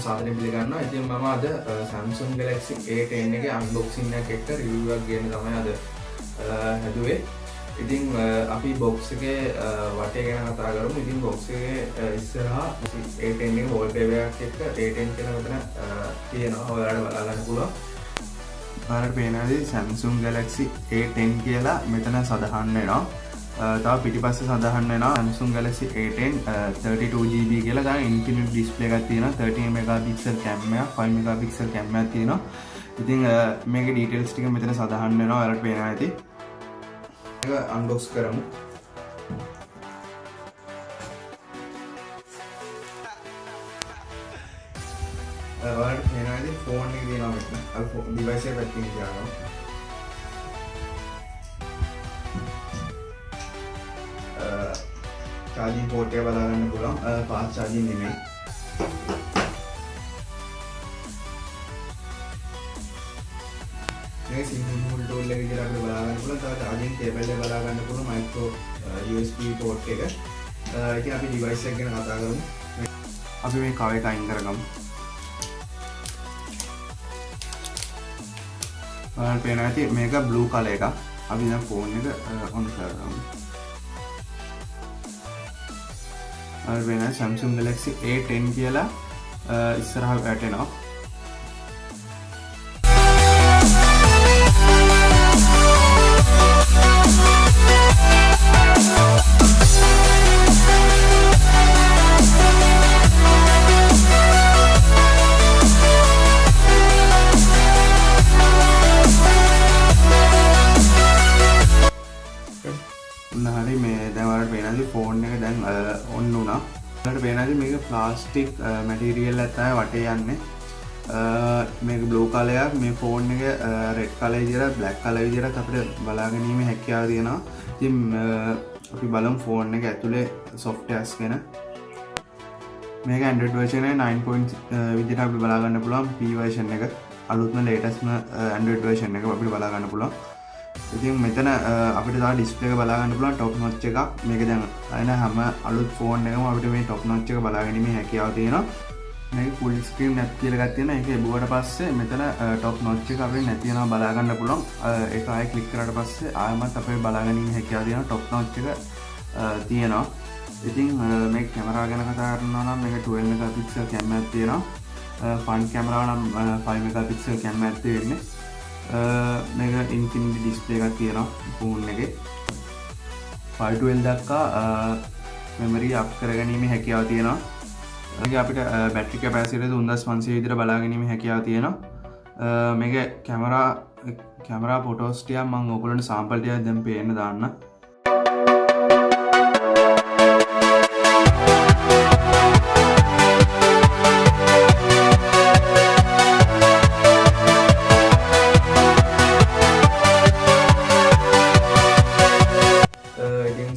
සාදරයෙන් පිළිගන්නවා. ඉතින් මම අද Samsung Galaxy A10 එකේ unboxing එකක් එක්ක review එකක් ගන්න තමයි අද හැදුවේ. ඉතින් අපි box එකේ වටේ ගැන කතා කරමු. ඉතින් box එකේ ඉස්සරහා A10 එකේ wallpaper එකක් එක්ක A10 කියලා මෙතන තියෙනවා. ඔයාලට බලා ගන්න පුළුවන්. ඔයාලට පේනවාද Samsung Galaxy A10 කියලා මෙතන සඳහන් වෙනවා. තව පිටිපස්සේ සඳහන් වෙනවා Samsung Galaxy A10 32GB කියලා ගන්න infinite display එකක් තියෙනවා 13 megapixel camera 5 megapixel camera එකක් තියෙනවා. ඉතින් මේකේ details ටික මෙතන සඳහන් වෙනවා. ඔයාලට පේනවා ඇති. මේක unbox කරමු. ඔයාලට පේනවා ඇති phone එකේ තියෙනවා මෙතන. අර device එක පැත්තකින් තියාගමු. charging port එක බලා ගන්න පුළුවන්. fast charging නෙමෙයි. මේ single mode tool එක කියලා අපිට බලා ගන්න පුළුවන්. තව charging cable එක බලා ගන්න පුළුවන් micro USB port එක. ඉතින් අපි device එක ගැන කතා කරමු. අපි මේ cover එක අයින් කරගමු. ඔයාලට පේනවා ඇති මේක blue color එකක්. අපි දැන් phone එක on කරගමු. වෙන Samsung Galaxy A10 කියලා ඉස්සරහ වැටෙනවා. හරි මේ දැන් ඔයාලට පේනවාද ෆෝන් එක දැන් ඔන් වුණා. ඔයාලට පේනවාද මේක ප්ලාස්ටික් මැටීරියල් එකක් තමයි වටේ යන්නේ. මේක බ්ලූ කලර් එකක්. මේ ෆෝන් එක රෙඩ් කලර් විදියට බ්ලැක් කලර් විදියට අපිට බලා ගැනීමේ හැකියාව තියෙනවා. ඉතින් අපි බලමු ෆෝන් එක ඇතුලේ softwares ගැන. මේක Android version එක 9 විදියට අපිට බලා ගන්න පුළුවන්. P version එක අලුත්ම latest Android version එක අපිට බලා ගන්න පුළුවන්. ඉතින් මෙතන අපිට තව ඩිස්ප්ලේ එක බලා ගන්න පුළුවන් top notch එකක්. මේක දැන් අයන හැම අලුත් ෆෝන් එකම අපිට මේ top notch එක බලා ගැනීමේ හැකියාව තියෙනවා. මේක full screen නැත් කියලා එකක් තියෙනවා. ඒක එබුවට පස්සේ මෙතන top notch එක අපිට නැති වෙනවා බලා ගන්න පුළුවන්. ඒක ආයෙ ක්ලික් කරාට පස්සේ ආයෙමත් අපිට බලා ගැනීමේ හැකියාව තියෙනවා. top notch එක තියෙනවා. ඉතින් මේක කැමරාව ගැන කතා කරනවා නම් මේක 12 megapixel කැමරාවක් තියෙනවා. front කැමරාව නම් 5 megapixel කැමරාවක් තියෙන්නේ. මේක infinity display එකක් තියෙනවා ෆෝන් එකේ. 512 දක්වා memory up කරගැනීමේ හැකියාව තියෙනවා. මේක අපිට battery capacity 3500 විතර බලා ගැනීමේ හැකියාව තියෙනවා. මේක කැමරා photos ටිකක් මම ඔයගොල්ලන්ට sample ටිකක් දැන් පේන්න දාන්න.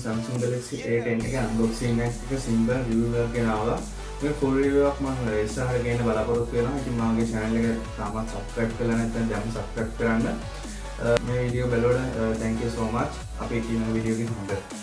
Samsung Galaxy A10 එක unboxing එක simple review එකක් ගෙනාවා. මේ full review එකක් මම ඉස්සරහට ගේන්න බලාපොරොත්තු වෙනවා. ඉතින් මගේ channel එක තාමත් subscribe කරලා නැත්නම් දැන් subscribe කරන්න. මේ video බලවට thank you so much. අපි ඊළඟ වීඩියෝ එකකින් හම්බෙමු.